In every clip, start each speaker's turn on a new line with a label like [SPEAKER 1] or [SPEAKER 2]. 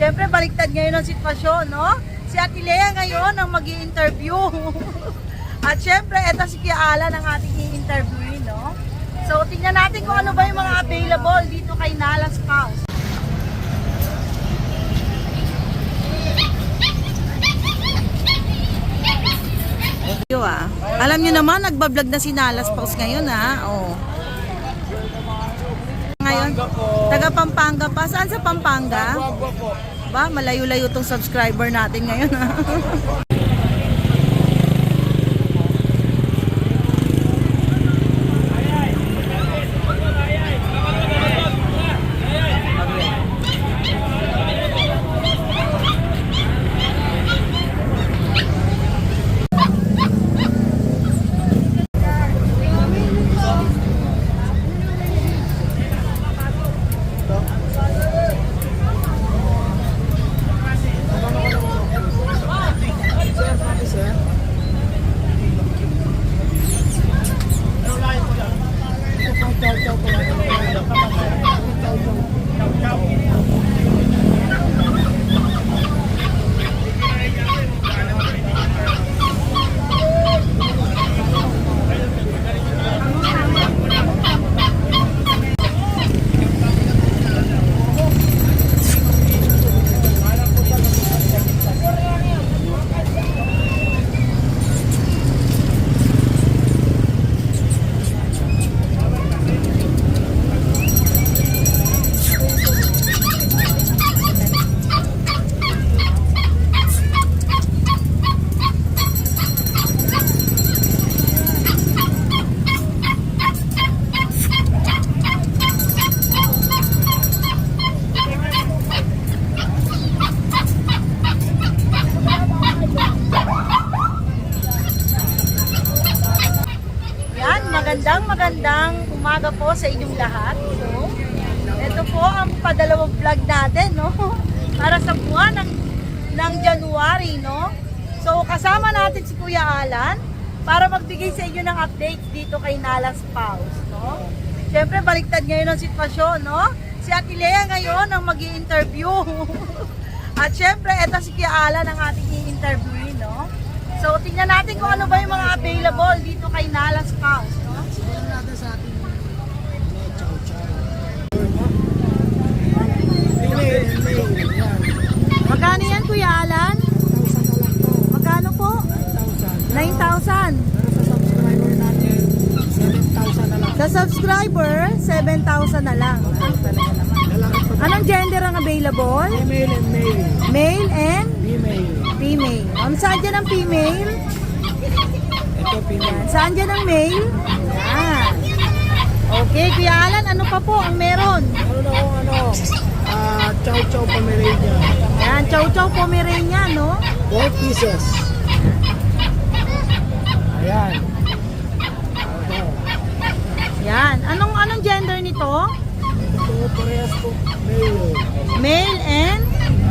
[SPEAKER 1] Siyempre, baliktad ngayon ang sitwasyon, no? Si Ate Lea ngayon ang mag-i-interview. At siyempre, eto si Kuya Alan ang ating i-interviewin, no? So, tingnan natin kung ano ba yung mga available dito kay Nalas House. Alam nyo naman, nagbablog na si Nalas House ngayon, ha? Oh. Ngayon, taga Pampanga pa. Saan sa Pampanga? Ba, malayo-layo tong subscriber natin ngayon, ha? Magandang umaga po sa inyong lahat. So, ito po ang padalawang vlog natin, no? Para sa buwan ng January, no? So, kasama natin si Kuya Alan para magbigay sa inyo ng update dito kay Nalas House, no? Siyempre, baliktad ngayon ang sitwasyon, no? Si Ate Lea ngayon ang mag-i-interview. At siyempre, ito si Kuya Alan ang ating i-interviewin, no? So, tingnan natin kung ano ba yung mga available dito kay Nalas House, no?
[SPEAKER 2] Simulan natin sa ating chow-chow.
[SPEAKER 1] Magkano yan, Kuya Alan?
[SPEAKER 2] 1,000 na lang to.
[SPEAKER 1] Magkano po?
[SPEAKER 2] 9,000.
[SPEAKER 1] 9,000.
[SPEAKER 2] Pero sa subscriber natin, 7,000 na lang.
[SPEAKER 1] Sa subscriber, 7,000 na lang. Talaga naman.
[SPEAKER 2] Lalaki pa.
[SPEAKER 1] Anong gender ang available?
[SPEAKER 2] Female and male.
[SPEAKER 1] Male and
[SPEAKER 2] Female.
[SPEAKER 1] female. Saan dyan ang female?
[SPEAKER 2] Ito female.
[SPEAKER 1] Saan dyan ang male? Yan. Okay, Kuya Alan, ano pa po ang meron?
[SPEAKER 2] Meron akong chow-chow Pomeranian.
[SPEAKER 1] Yan, chow-chow Pomeranian, no?
[SPEAKER 2] 4 pieces. Ayan.
[SPEAKER 1] Yan. Anong gender nito?
[SPEAKER 2] Ito parehas po male.
[SPEAKER 1] Male and?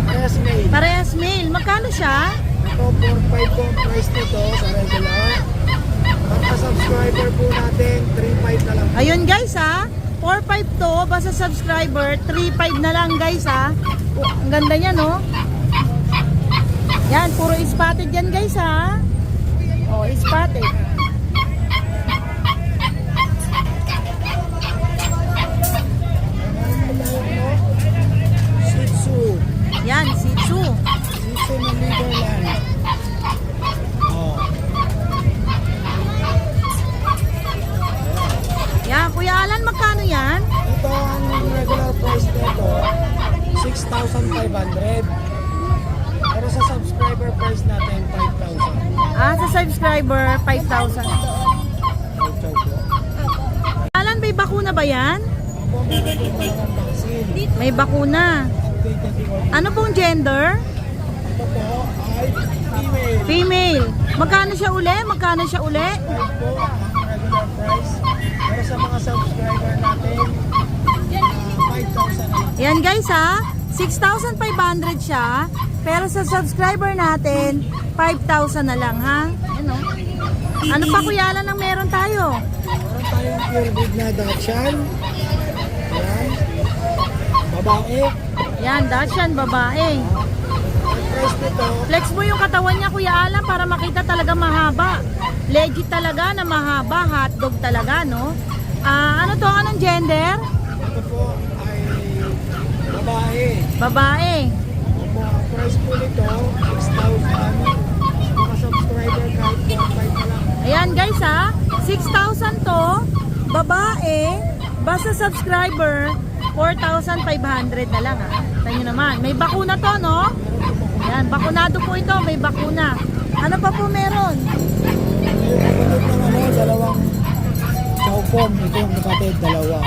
[SPEAKER 2] Parehas male.
[SPEAKER 1] Parehas male. Magkano siya?
[SPEAKER 2] Ito 4,500 po ang price nito sa regular. Pagka subscriber po natin, 3,500 na lang.
[SPEAKER 1] Ayun guys ha, 4.5 to, basta subscriber, 3.5 na lang guys ha. Oh, ang ganda niya no. Yan, puro spotted yan guys ha. Oh, spotted.
[SPEAKER 2] Shih Tzu.
[SPEAKER 1] Yan, Shih Tzu.
[SPEAKER 2] Shih Tzu ng Netherlands. Oh.
[SPEAKER 1] Yan, Kuya Alan, magkano yan?
[SPEAKER 2] Ito ang regular price nito, 6,500. Pero sa subscriber price natin, 5,000.
[SPEAKER 1] Ah, sa subscriber, 5,000.
[SPEAKER 2] Chow-chow po.
[SPEAKER 1] Alan, may bakuna ba yan?
[SPEAKER 2] Opo, meron po talagang vaccine.
[SPEAKER 1] May bakuna.
[SPEAKER 2] Update na din.
[SPEAKER 1] Ano pong gender?
[SPEAKER 2] Ito po ay female.
[SPEAKER 1] Female. Magkano siya uli? Magkano siya uli?
[SPEAKER 2] 5 po ang regular price. Pero sa mga subscriber natin, 5,000 na lang.
[SPEAKER 1] Yan guys ha, 6,500 siya. Pero sa subscriber natin, 5,000 na lang ha. Ano? Ano pa Kuya Alan ang meron tayo?
[SPEAKER 2] Meron tayong pure breed na Dachshund. Ayan. Babae.
[SPEAKER 1] Yan, Dachshund, babae.
[SPEAKER 2] Ang price nito,
[SPEAKER 1] Flex mo yung katawan niya, Kuya Alan, para makita talaga mahaba. Legit talaga na mahaba, hotdog talaga, no? Ano to? Anong gender?
[SPEAKER 2] ito po ay babae.
[SPEAKER 1] Babae.
[SPEAKER 2] Opo, ang price po nito, 6,000. Mga subscriber kahit 1.5 na lang.
[SPEAKER 1] Ayan guys ha, 6,000 to, babae, basta subscriber, 4,500 na lang ha. Tignan nyo naman, may bakuna to no? Ayan, bakunado po ito, may bakuna. Ano pa po meron?
[SPEAKER 2] Kapatid ng dalawang chowpom. Ito yung kapatid, dalawa.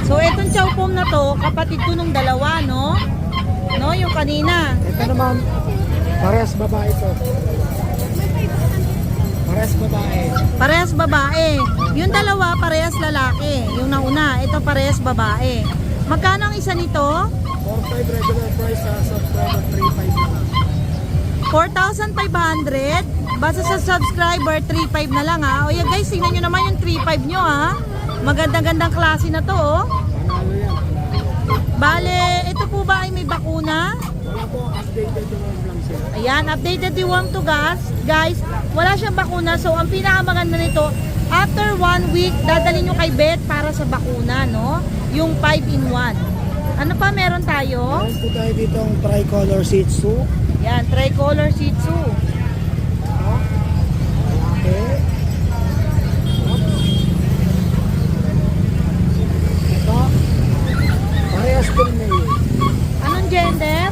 [SPEAKER 1] So itong chowpom na to, kapatid ko nung dalawa no? No, yung kanina.
[SPEAKER 2] Ito naman, parehas babae to. Parehas babae.
[SPEAKER 1] Parehas babae. Yung dalawa, parehas lalaki. Yung nauna, ito parehas babae. Magkano ang isa nito?
[SPEAKER 2] 4.5 regular price sa subscriber, 3.5 na lang.
[SPEAKER 1] 4,500. Basta sa subscriber, 3,500 na lang ha. O yan guys, tingnan nyo naman yung 3,500 nyo ha. Magandang-gandang klase na to oh.
[SPEAKER 2] Panalo yan.
[SPEAKER 1] Bale, ito po ba ay may bakuna?
[SPEAKER 2] Wala po, updated yung lang siya.
[SPEAKER 1] Ayan, updated yung worm to gas. Guys, wala siyang bakuna. So, ang pinakamaganda nito, after 1 week, dadalhin nyo kay vet para sa bakuna, no? Yung 5-in-1. Ano pa meron tayo?
[SPEAKER 2] Meron po tayo dito ang tricolor Shih Tzu.
[SPEAKER 1] Yan, tricolor Shih Tzu.
[SPEAKER 2] Okay. Ito, parehas din male.
[SPEAKER 1] Anong gender?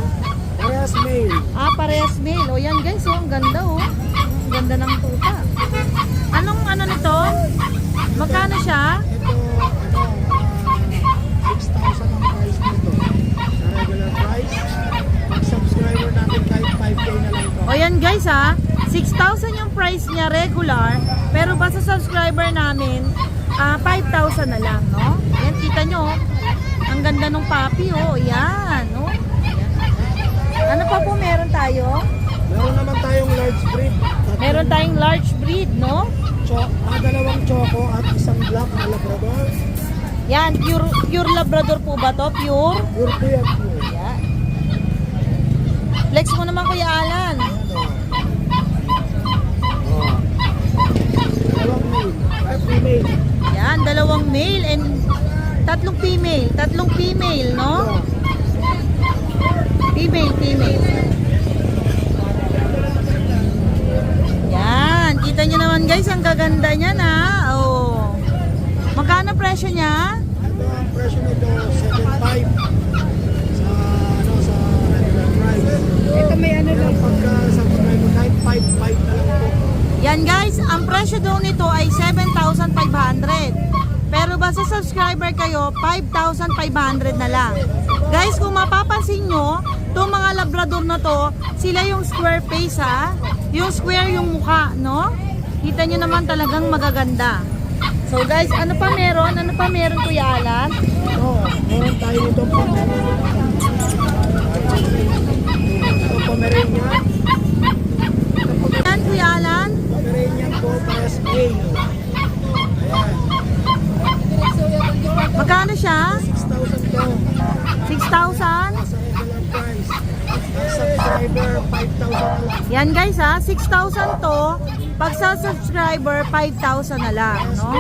[SPEAKER 2] Parehas male.
[SPEAKER 1] Parehas male. O yan guys, oh, ang ganda oh. Ang ganda ng tuta. Anong ano nito? Magkano siya?
[SPEAKER 2] Ito, 6,000 ang price nito. Sa regular price. Pag subscriber natin kahit 5K na lang ito.
[SPEAKER 1] O yan guys ha, 6,000 yung price niya regular, pero basta subscriber namin, 5,000 na lang, no? Yan, kita nyo, oh. Ang ganda ng puppy, oh. Yan, no? Yan. Ano pa po meron tayo?
[SPEAKER 2] Meron naman tayong large breed.
[SPEAKER 1] Meron tayong large breed, no?
[SPEAKER 2] Dalawang choco at isang black na labrador.
[SPEAKER 1] Yan, pure Labrador po ba to? Pure?
[SPEAKER 2] Pure po yan po.
[SPEAKER 1] Yan. Flex mo naman Kuya Alan.
[SPEAKER 2] Dalawang male. At female.
[SPEAKER 1] Yan, dalawang male and tatlong female. Tatlong female, no? Female. Yan, kita nyo naman guys, ang gaganda niya na. Oh. Magkano presyo niya?
[SPEAKER 2] Ito ang presyo nito, 7.5 sa regular price. Ito may ano lang. Pagka subscriber kahit 5.5 na lang po.
[SPEAKER 1] Yan guys, ang presyo daw nito ay 7,500. Pero basta subscriber kayo, 5,500 na lang. Guys, kung mapapansin nyo, itong mga Labrador na to, sila yung square face ha. Yung square yung mukha, no? Kita nyo naman talagang magaganda. So guys, ano pa meron? Ano pa meron Kuya Alan?
[SPEAKER 2] Ito, meron tayo nito po. Ito Pomeranian.
[SPEAKER 1] Yan Kuya Alan?
[SPEAKER 2] Pomeranian po, parehas male. Ayan.
[SPEAKER 1] Magkano siya?
[SPEAKER 2] 6,000 to.
[SPEAKER 1] 6,000?
[SPEAKER 2] Sa regular price. Ang subscriber, 5,000 na lang.
[SPEAKER 1] Yan guys ha, 6,000 to. Pag sa subscriber, 5,000 na lang, no?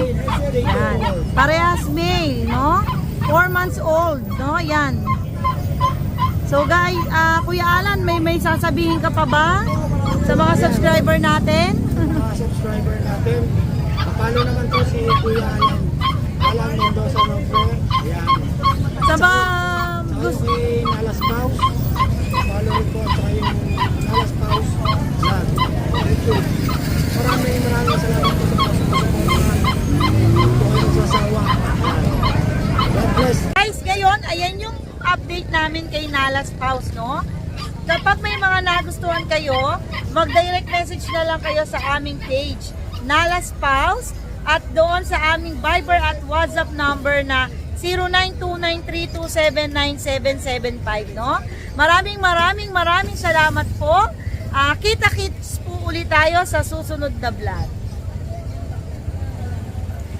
[SPEAKER 1] Yan. Parehas male, no? 4 months old, no? Yan. So guys, Kuya Alan, may sasabihin ka pa ba sa mga subscriber natin?
[SPEAKER 2] Mga subscriber natin. Follow naman po si Kuya Alan. Alan Mendoza ng Fre. Ayan.
[SPEAKER 1] Sa ba...
[SPEAKER 2] Saka si Nalas Paus. Follow rin po. Saka yung Nalas Paus. Yan. YouTube. Maraming salamat po sa pagsusunod. Hindi po kayo nagsasawa. God bless.
[SPEAKER 1] Guys, ngayon, ayan yung update namin kay Nalas Paus, no? Kapag may mga nagustuhan kayo, mag-direct message na lang kayo sa aming page, Nalas Paus, at doon sa aming Viber at WhatsApp number na 092932799775, no? Maraming salamat po. Kita-kits po ulit tayo sa susunod na vlog.